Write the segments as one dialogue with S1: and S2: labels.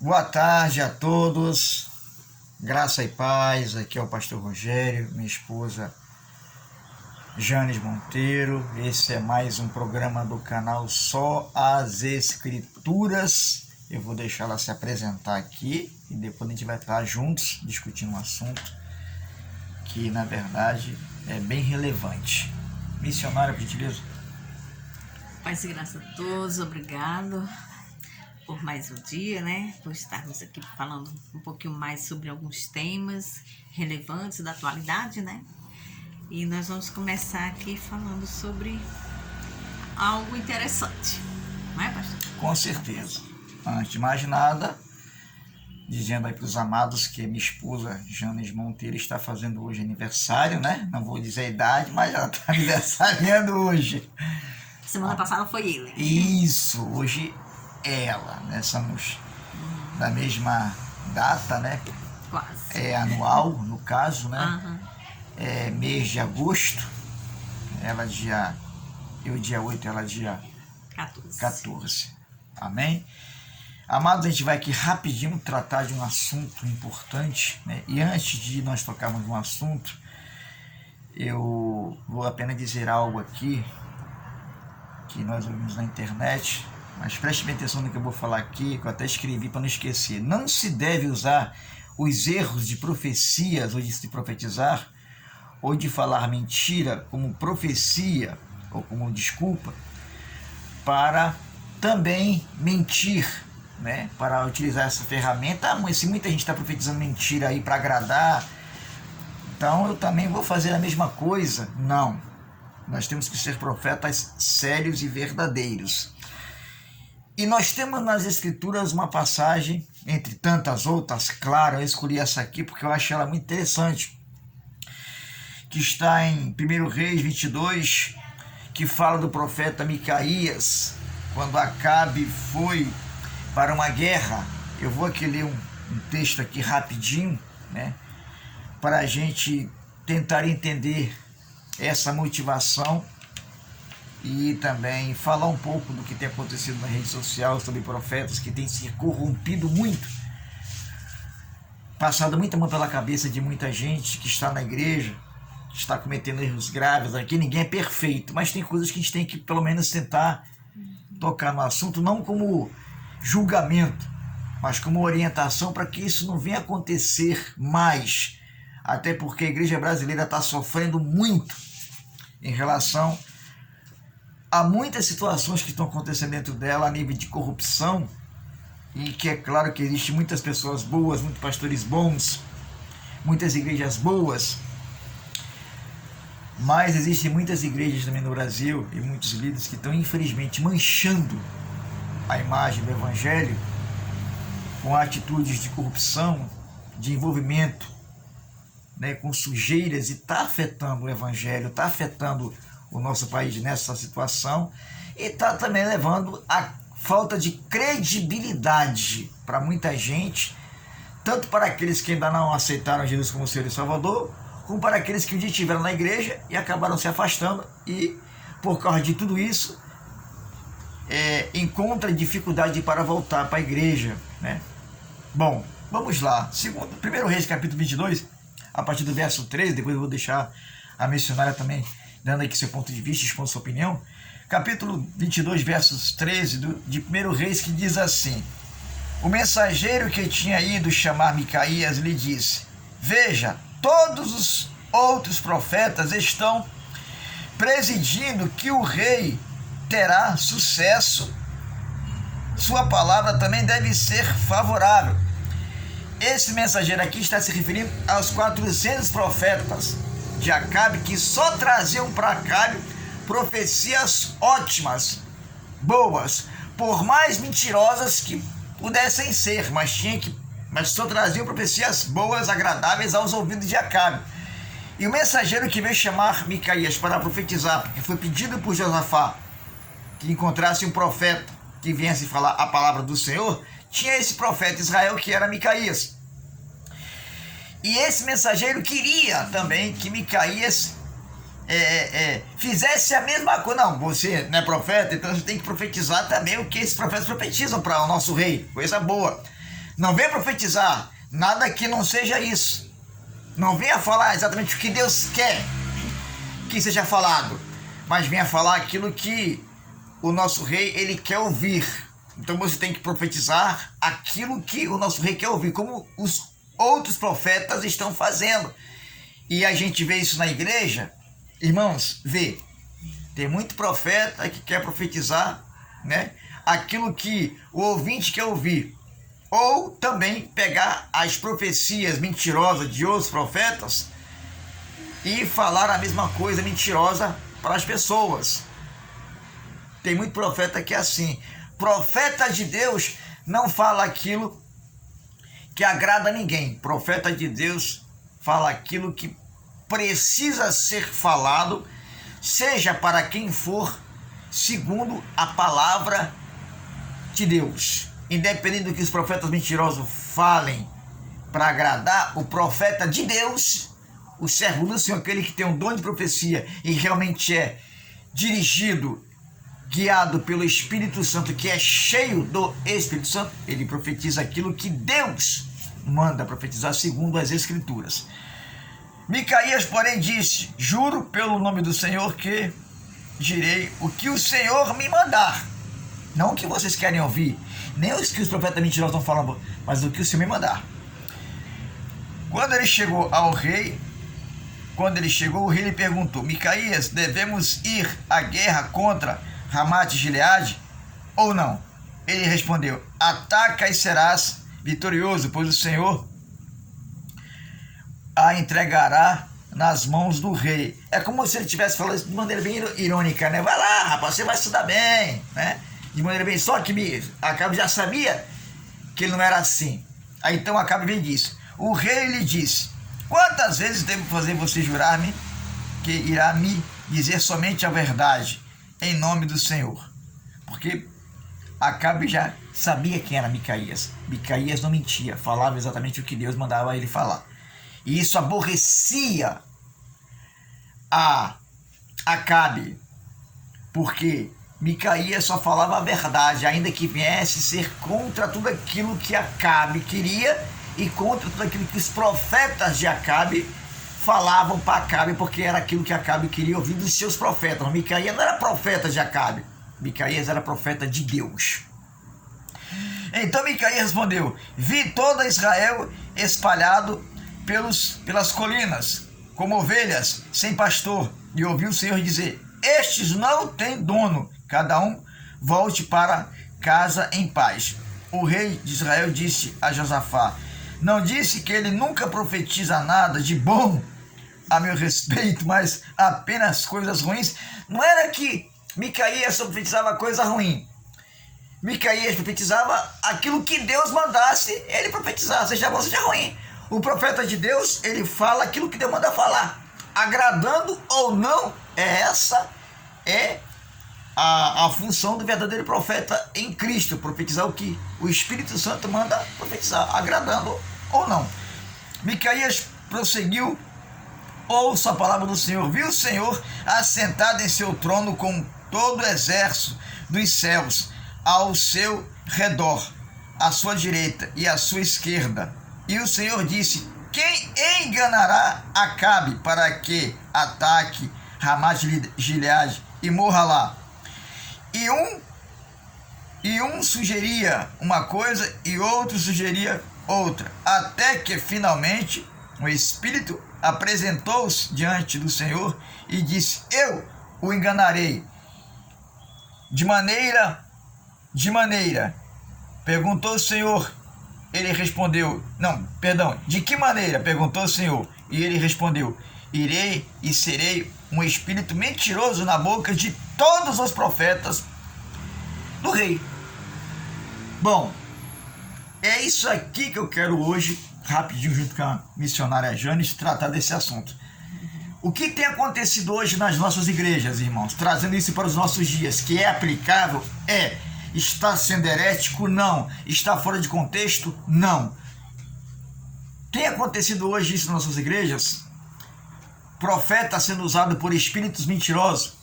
S1: Boa tarde a todos, graça e paz. Aqui é o pastor Rogério, minha esposa Janes Monteiro. Esse é mais um programa do canal Só as Escrituras. Eu vou deixar ela se apresentar aqui e depois a gente vai estar juntos discutindo um assunto que na verdade é bem relevante. Missionária, por gentileza.
S2: Paz e graça a todos, obrigado por mais um dia, né? Por estarmos aqui falando um pouquinho mais sobre alguns temas relevantes da atualidade, né? E nós vamos começar aqui falando sobre algo interessante, não é, pastor?
S1: Com certeza. Antes de mais nada, dizendo aí para os amados que minha esposa Janes Monteiro está fazendo hoje aniversário, né? Não vou dizer a idade, mas ela está aniversariando hoje.
S2: Semana passada foi ele.
S1: Isso, hoje ela, né? Somos da mesma data, né?
S2: Quase.
S1: É anual, no caso, né?
S2: Aham.
S1: É mês de agosto. Eu dia 8, ela dia 14. Amém? Amados, a gente vai aqui rapidinho tratar de um assunto importante, né? E antes de nós tocarmos no assunto, eu vou apenas dizer algo aqui que nós ouvimos na internet, mas preste bem atenção no que eu vou falar aqui, que eu até escrevi para não esquecer. Não se deve usar os erros de profecias, ou de se profetizar, ou de falar mentira como profecia, ou como desculpa, para também mentir, né? Para utilizar essa ferramenta. Se muita gente está profetizando mentira aí para agradar, então eu também vou fazer a mesma coisa. Não. Nós temos que ser profetas sérios e verdadeiros. E nós temos nas Escrituras uma passagem, entre tantas outras, claro, eu escolhi essa aqui porque eu acho ela muito interessante, que está em 1 Reis 22, que fala do profeta Micaías, quando Acabe foi para uma guerra. Eu vou aqui ler um texto aqui rapidinho, né, para a gente tentar entender essa motivação e também falar um pouco do que tem acontecido na rede social sobre profetas que têm se corrompido muito, passado muita mão pela cabeça de muita gente que está na igreja, que está cometendo erros graves. Aqui ninguém é perfeito, mas tem coisas que a gente tem que pelo menos tentar tocar no assunto, não como julgamento, mas como orientação para que isso não venha acontecer mais, até porque a igreja brasileira está sofrendo muito em relação a muitas situações que estão acontecendo dentro dela a nível de corrupção, e que é claro que existem muitas pessoas boas, muitos pastores bons, muitas igrejas boas, mas existem muitas igrejas também no Brasil e muitos líderes que estão infelizmente manchando a imagem do evangelho com atitudes de corrupção, de envolvimento, né, com sujeiras, e está afetando o evangelho, está afetando o nosso país nessa situação, e está também levando a falta de credibilidade para muita gente, tanto para aqueles que ainda não aceitaram Jesus como Senhor e Salvador, como para aqueles que um dia estiveram na igreja e acabaram se afastando, e por causa de tudo isso encontra dificuldade para voltar para a igreja, né? Bom, vamos lá. 1 Reis capítulo 22, a partir do verso 13, depois eu vou deixar a missionária também dando aqui seu ponto de vista, expondo sua opinião. Capítulo 22, versos 13 de 1 Reis, que diz assim: o mensageiro que tinha ido chamar Micaías lhe disse: veja, todos os outros profetas estão presidindo que o rei terá sucesso, sua palavra também deve ser favorável. Esse mensageiro aqui está se referindo aos 400 profetas de Acabe, que só traziam para Acabe profecias ótimas, boas, por mais mentirosas que pudessem ser, mas só traziam profecias boas, agradáveis aos ouvidos de Acabe. E o mensageiro que veio chamar Micaías para profetizar, porque foi pedido por Josafá que encontrasse um profeta que viesse falar a palavra do Senhor, tinha esse profeta Israel, que era Micaías. E esse mensageiro queria também que Micaías fizesse a mesma coisa. Não, você não é profeta, então você tem que profetizar também o que esses profetas profetizam para o nosso rei, coisa boa. Não venha profetizar nada que não seja isso. Não venha falar exatamente o que Deus quer que seja falado, mas venha falar aquilo que o nosso rei, ele quer ouvir. Então você tem que profetizar aquilo que o nosso rei quer ouvir, como os outros profetas estão fazendo. E a gente vê isso na igreja, irmãos, vê. Tem muito profeta que quer profetizar, né, aquilo que o ouvinte quer ouvir. Ou também pegar as profecias mentirosas de outros profetas e falar a mesma coisa mentirosa para as pessoas. Tem muito profeta que é assim. Profeta de Deus não fala aquilo que agrada a ninguém. Profeta de Deus fala aquilo que precisa ser falado, seja para quem for, segundo a palavra de Deus. Independente do que os profetas mentirosos falem para agradar, o profeta de Deus, o servo do Senhor, aquele que tem um dom de profecia e realmente é dirigido, guiado pelo Espírito Santo, que é cheio do Espírito Santo, ele profetiza aquilo que Deus manda profetizar segundo as Escrituras. Micaías, porém, disse: juro pelo nome do Senhor que direi o que o Senhor me mandar. Não o que vocês querem ouvir, nem os que os profetas mentirosos estão falando, mas o que o Senhor me mandar. Quando ele chegou ao rei, o rei lhe perguntou: Micaías, devemos ir à guerra contra Ramate e Gileade ou não? Ele respondeu: ataca e serás vitorioso, pois o Senhor a entregará nas mãos do rei. É como se ele estivesse falando isso de maneira bem irônica, né? Vai lá, rapaz, você vai estudar bem, né? De maneira bem, só que Acabe já sabia que ele não era assim. Aí então Acabe bem disse: o rei lhe disse: quantas vezes devo fazer você jurar-me que irá me dizer somente a verdade em nome do Senhor? Porque Acabe já sabia quem era Micaías. Micaías não mentia, falava exatamente o que Deus mandava ele falar. E isso aborrecia a Acabe, porque Micaías só falava a verdade, ainda que viesse ser contra tudo aquilo que Acabe queria e contra tudo aquilo que os profetas de Acabe falavam para Acabe, porque era aquilo que Acabe queria ouvir dos seus profetas. Mas Micaías não era profeta de Acabe, Micaías era profeta de Deus. Então Micaías respondeu: vi todo Israel espalhado pelas colinas, como ovelhas sem pastor, e ouvi o Senhor dizer: estes não têm dono, cada um volte para casa em paz. O rei de Israel disse a Josafá: não disse que ele nunca profetiza nada de bom a meu respeito, mas apenas coisas ruins? Não era que Micaías profetizava coisa ruim. Micaías profetizava aquilo que Deus mandasse ele profetizar, seja bom, seja ruim. O profeta de Deus, ele fala aquilo que Deus manda falar, agradando ou não. Essa é a função do verdadeiro profeta em Cristo, profetizar o que o Espírito Santo manda profetizar, agradando ou não. Micaías prosseguiu: ouça a palavra do Senhor. Viu o Senhor assentado em seu trono com todo o exército dos céus ao seu redor, à sua direita e à sua esquerda. E o Senhor disse: quem enganará Acabe para que ataque Ramate Gileade e morra lá? E um sugeria uma coisa e outro sugeria outra, até que finalmente o Espírito apresentou-se diante do Senhor e disse: eu o enganarei. De maneira. Perguntou o Senhor. Ele respondeu: de que maneira? Perguntou o Senhor. E ele respondeu: irei e serei um espírito mentiroso na boca de todos os profetas do rei. Bom, é isso aqui que eu quero hoje, rapidinho, junto com a missionária Janes, tratar desse assunto. O que tem acontecido hoje nas nossas igrejas, irmãos? Trazendo isso para os nossos dias, que é aplicável, está sendo herético? Não. Está fora de contexto? Não. Tem acontecido hoje isso nas nossas igrejas? Profeta sendo usado por espíritos mentirosos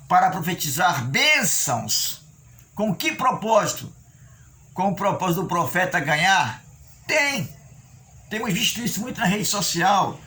S1: para profetizar bênçãos. Com que propósito? com o propósito do profeta ganhar? Tem. Temos visto isso muito na rede social.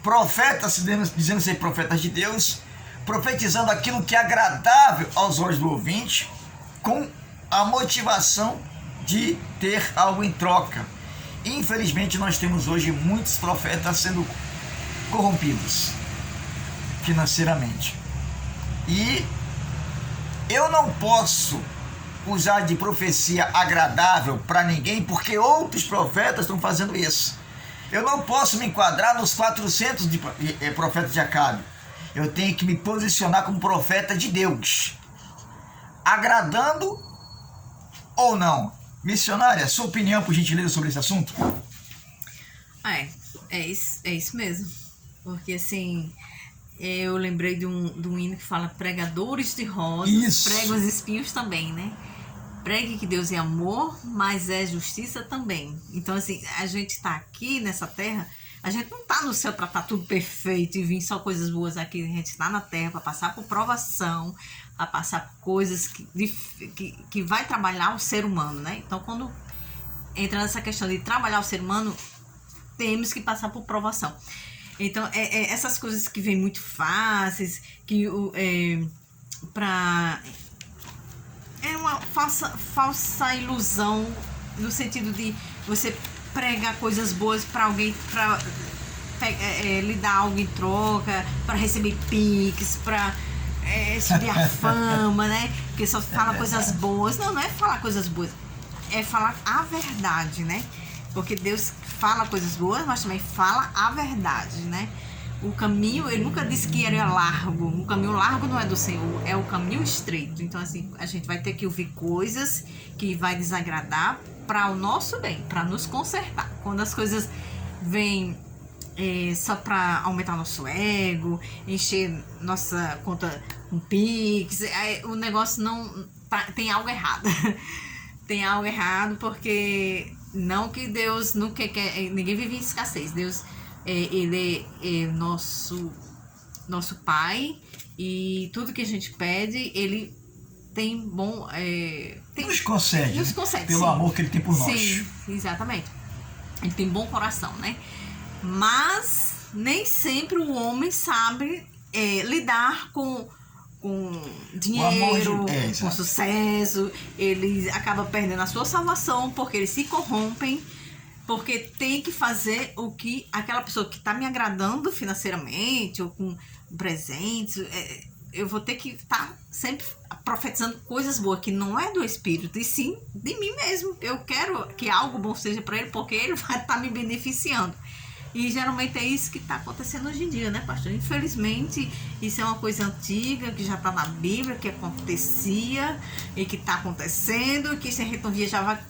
S1: Profetas dizendo ser profetas de Deus, profetizando aquilo que é agradável aos olhos do ouvinte, com a motivação de ter algo em troca. Infelizmente, nós temos hoje muitos profetas sendo corrompidos financeiramente. E eu não posso usar de profecia agradável para ninguém, porque outros profetas estão fazendo isso. Eu não posso me enquadrar nos 400 profetas de Acabe. Eu tenho que me posicionar como profeta de Deus, agradando ou não. Missionária, sua opinião, por gentileza, sobre esse assunto?
S2: É isso mesmo. Porque assim, eu lembrei de um hino que fala pregadores de rosas, pregam os espinhos também, né? Pregue que Deus é amor, mas é justiça também. Então, assim, a gente tá aqui nessa terra, a gente não tá no céu para estar tudo perfeito e vir só coisas boas aqui. A gente tá na terra para passar por provação, para passar por coisas que vai trabalhar o ser humano, né? Então, quando entra nessa questão de trabalhar o ser humano, temos que passar por provação. Então, essas coisas que vêm muito fáceis, que é uma falsa ilusão, no sentido de você pregar coisas boas para alguém, para lhe dar algo em troca, para receber piques, para subir a fama, né? Porque só fala coisas boas. Não é falar coisas boas, é falar a verdade, né? Porque Deus fala coisas boas, mas também fala a verdade, né? O caminho, ele nunca disse que era largo. O caminho largo não é do Senhor, é o caminho estreito. Então, assim, a gente vai ter que ouvir coisas que vai desagradar para o nosso bem, para nos consertar. Quando as coisas vêm só para aumentar nosso ego, encher nossa conta com Pix, o negócio não tem algo errado. Tem algo errado, porque não que Deus nunca quer, ninguém vive em escassez. Deus, ele é nosso Pai, e tudo que a gente pede, ele tem bom...
S1: nos concede, pelo
S2: sim.
S1: amor que ele tem por nós.
S2: Sim, exatamente. Ele tem bom coração, né? Mas nem sempre o homem sabe lidar com dinheiro, com sucesso. Ele acaba perdendo a sua salvação, porque eles se corrompem, porque tem que fazer o que aquela pessoa que está me agradando financeiramente ou com presentes, eu vou ter que estar sempre profetizando coisas boas, que não é do Espírito, e sim de mim mesmo. Eu quero que algo bom seja para ele, porque ele vai estar me beneficiando. E geralmente é isso que está acontecendo hoje em dia, né, pastor? Infelizmente, isso é uma coisa antiga, que já está na Bíblia, que acontecia e que está acontecendo, que se a gente não vigiar,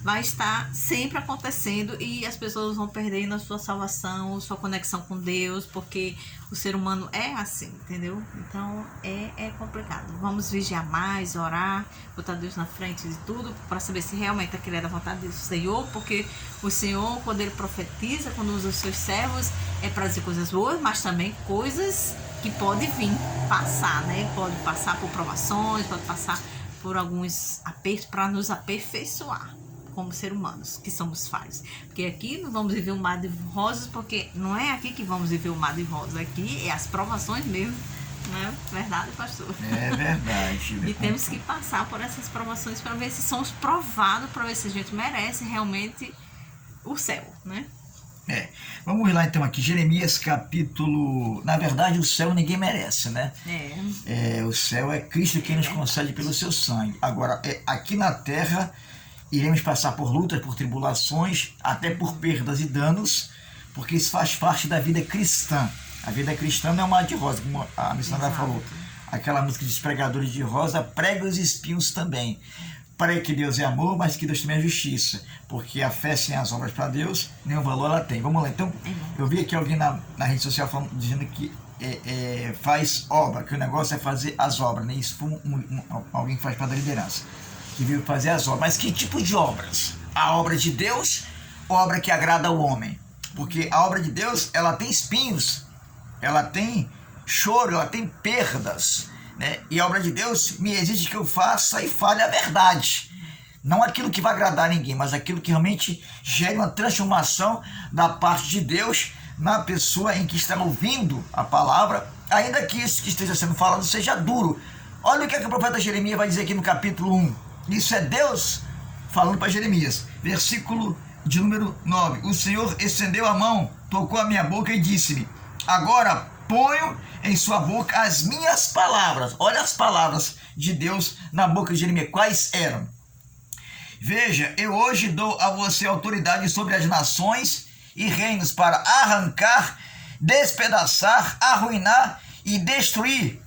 S2: vai estar sempre acontecendo, e as pessoas vão perdendo a sua salvação, sua conexão com Deus, porque o ser humano é assim, entendeu? Então é complicado. Vamos vigiar mais, orar, botar Deus na frente de tudo, para saber se realmente aquilo é da vontade do Senhor, porque o Senhor, quando Ele profetiza, quando usa os seus servos, é para dizer coisas boas, mas também coisas que podem vir passar, né? Pode passar por provações, pode passar por alguns apertos para nos aperfeiçoar como seres humanos, que somos falhos. Porque aqui não vamos viver um mar de rosas, porque não é aqui que vamos viver um mar de rosas. Aqui é as provações mesmo, não é verdade, pastor?
S1: É verdade.
S2: E temos que passar por essas provações para ver se somos provados, para ver se a gente merece realmente o céu, né?
S1: Vamos lá então aqui, Jeremias capítulo... Na verdade, o céu ninguém merece, né? O céu é Cristo quem nos concede pelo seu sangue. Agora, aqui na terra, iremos passar por lutas, por tribulações, até por perdas e danos, porque isso faz parte da vida cristã. A vida cristã não é uma de rosa, como a missionária falou. Aquela música de pregadores de rosa, prega os espinhos também. Para que Deus é amor, mas que Deus também é justiça. Porque a fé sem as obras para Deus, nenhum valor ela tem. Vamos lá, então, eu vi aqui alguém na rede social dizendo que faz obra, que o negócio é fazer as obras, né? Isso foi alguém que faz para a liderança, que veio fazer as obras. Mas que tipo de obras? A obra de Deus ou a obra que agrada ao homem? Porque a obra de Deus, ela tem espinhos, ela tem choro, ela tem perdas, né? E a obra de Deus me exige que eu faça e fale a verdade. Não aquilo que vai agradar a ninguém, mas aquilo que realmente gere uma transformação da parte de Deus na pessoa em que está ouvindo a palavra, ainda que isso que esteja sendo falado seja duro. Olha o que o profeta Jeremias vai dizer aqui no capítulo 1. Isso é Deus falando para Jeremias. Versículo de número 9. O Senhor estendeu a mão, tocou a minha boca e disse-me: agora ponho em sua boca as minhas palavras. Olha as palavras de Deus na boca de Jeremias. Quais eram? Veja, eu hoje dou a você autoridade sobre as nações e reinos para arrancar, despedaçar, arruinar e destruir.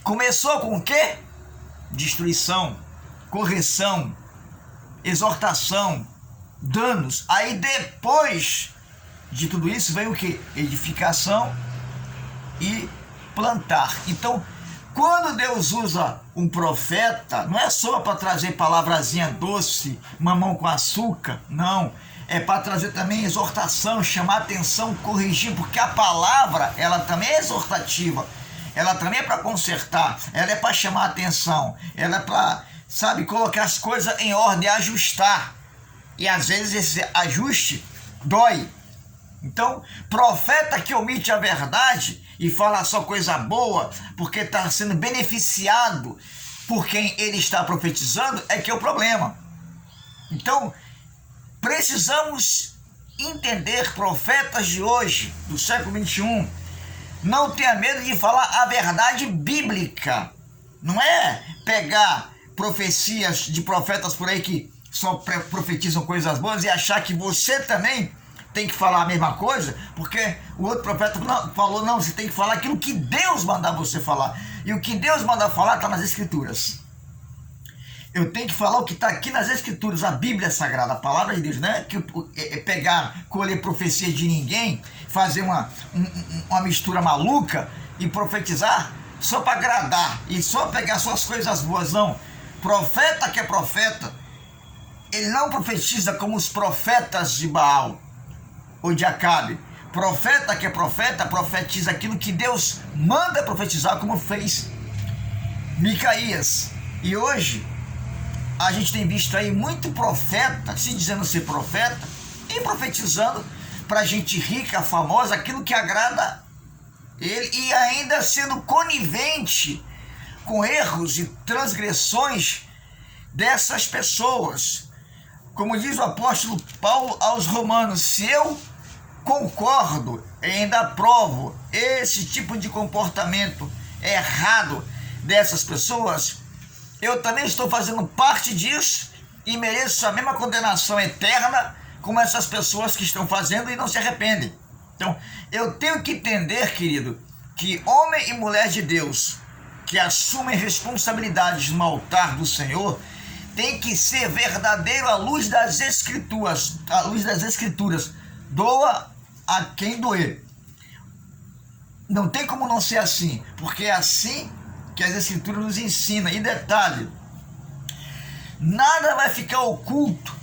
S1: Começou com o quê? Destruição, correção, exortação, danos. Aí depois de tudo isso vem o quê? Edificação e plantar. Então, quando Deus usa um profeta, não é só para trazer palavrazinha doce, mamão com açúcar, não. É para trazer também exortação, chamar atenção, corrigir, porque a palavra, ela também é exortativa, ela também é para consertar, ela é para chamar atenção, ela é para, sabe, colocar as coisas em ordem, ajustar. E às vezes esse ajuste dói. Então, profeta que omite a verdade e fala só coisa boa, porque está sendo beneficiado por quem ele está profetizando, é que é o problema. Então, precisamos entender, profetas de hoje, do século XXI, não tenha medo de falar a verdade bíblica. Não é pegar profecias de profetas por aí que só profetizam coisas boas e achar que você também tem que falar a mesma coisa, porque o outro profeta falou, não, você tem que falar aquilo que Deus mandar você falar. E o que Deus manda falar está nas Escrituras. Eu tenho que falar o que está aqui nas Escrituras, a Bíblia Sagrada, a palavra de Deus, não é que pegar, colher profecia de ninguém, fazer uma mistura maluca e profetizar só para agradar e só pegar só as coisas boas, não. Profeta que é profeta, ele não profetiza como os profetas de Baal ou de Acabe. Profeta que é profeta, profetiza aquilo que Deus manda profetizar, como fez Micaías. E hoje a gente tem visto aí muito profeta se dizendo ser profeta e profetizando para gente rica, famosa, aquilo que agrada ele, e ainda sendo conivente com erros e transgressões dessas pessoas. Como diz o apóstolo Paulo aos Romanos, se eu concordo e ainda aprovo esse tipo de comportamento errado dessas pessoas, eu também estou fazendo parte disso e mereço a mesma condenação eterna como essas pessoas que estão fazendo e não se arrependem. Então, eu tenho que entender, querido, que homem e mulher de Deus que assumem responsabilidades no altar do Senhor tem que ser verdadeiro à luz das Escrituras. À luz das Escrituras. Doa a quem doer. Não tem como não ser assim, porque é assim que as Escrituras nos ensinam. E detalhe, nada vai ficar oculto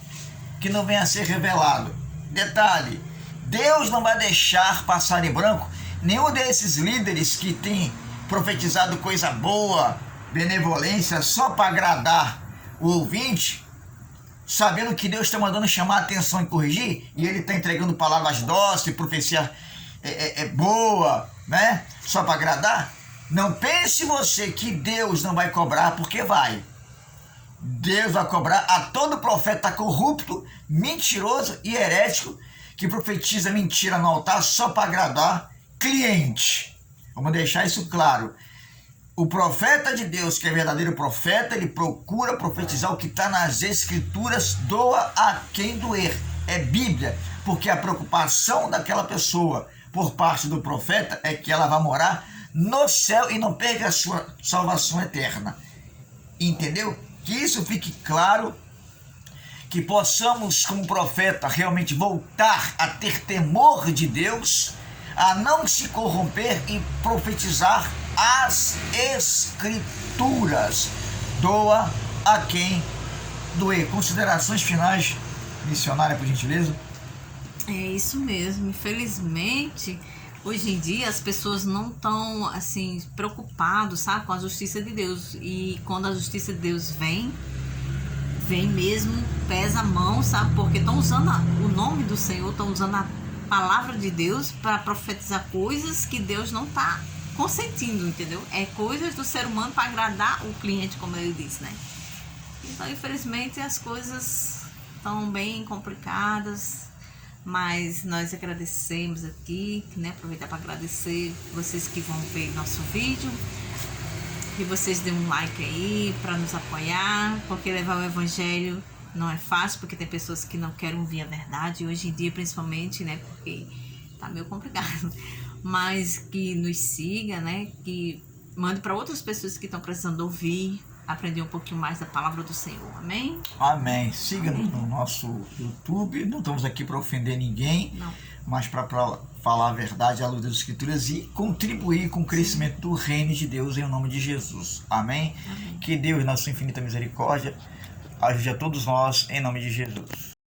S1: que não venha a ser revelado. Detalhe, Deus não vai deixar passar em branco nenhum desses líderes que tem profetizado coisa boa, benevolência, só para agradar o ouvinte, sabendo que Deus está mandando chamar a atenção e corrigir, e ele está entregando palavras doces, profecia boa, né? Só para agradar. Não pense você que Deus não vai cobrar, porque vai. Deus vai cobrar a todo profeta corrupto, mentiroso e herético que profetiza mentira no altar só para agradar cliente. Vamos deixar isso claro. O profeta de Deus, que é verdadeiro profeta, ele procura profetizar o que está nas Escrituras, doa a quem doer. É Bíblia, porque a preocupação daquela pessoa por parte do profeta é que ela vai morar no céu e não perca a sua salvação eterna. Entendeu? Que isso fique claro, que possamos, como profeta, realmente voltar a ter temor de Deus, a não se corromper e profetizar as Escrituras. Doa a quem doer. Considerações finais, missionária, por gentileza?
S2: É isso mesmo. Infelizmente, Hoje em dia as pessoas não estão assim preocupadas, sabe, com a justiça de Deus. E quando a justiça de Deus vem mesmo, pesa a mão, sabe? Porque estão usando o nome do Senhor, estão usando a palavra de Deus para profetizar coisas que Deus não está consentindo, entendeu? É coisas do ser humano para agradar o cliente, como ele disse, né? Então, infelizmente, as coisas estão bem complicadas, mas nós agradecemos aqui, né? Aproveitar para agradecer vocês que vão ver nosso vídeo. Que vocês dêem um like aí para nos apoiar, porque levar o evangelho não é fácil, porque tem pessoas que não querem ouvir a verdade, hoje em dia principalmente, né, porque tá meio complicado, mas que nos siga, né, que mande para outras pessoas que estão precisando ouvir, aprender um pouquinho mais da palavra do Senhor, amém?
S1: Amém. Siga-nos no nosso YouTube, não estamos aqui para ofender ninguém,
S2: Não.
S1: mas para falar a verdade à luz das Escrituras e contribuir com o crescimento do reino de Deus em nome de Jesus. Amém?
S2: Amém.
S1: Que Deus, na sua infinita misericórdia, ajude a todos nós em nome de Jesus.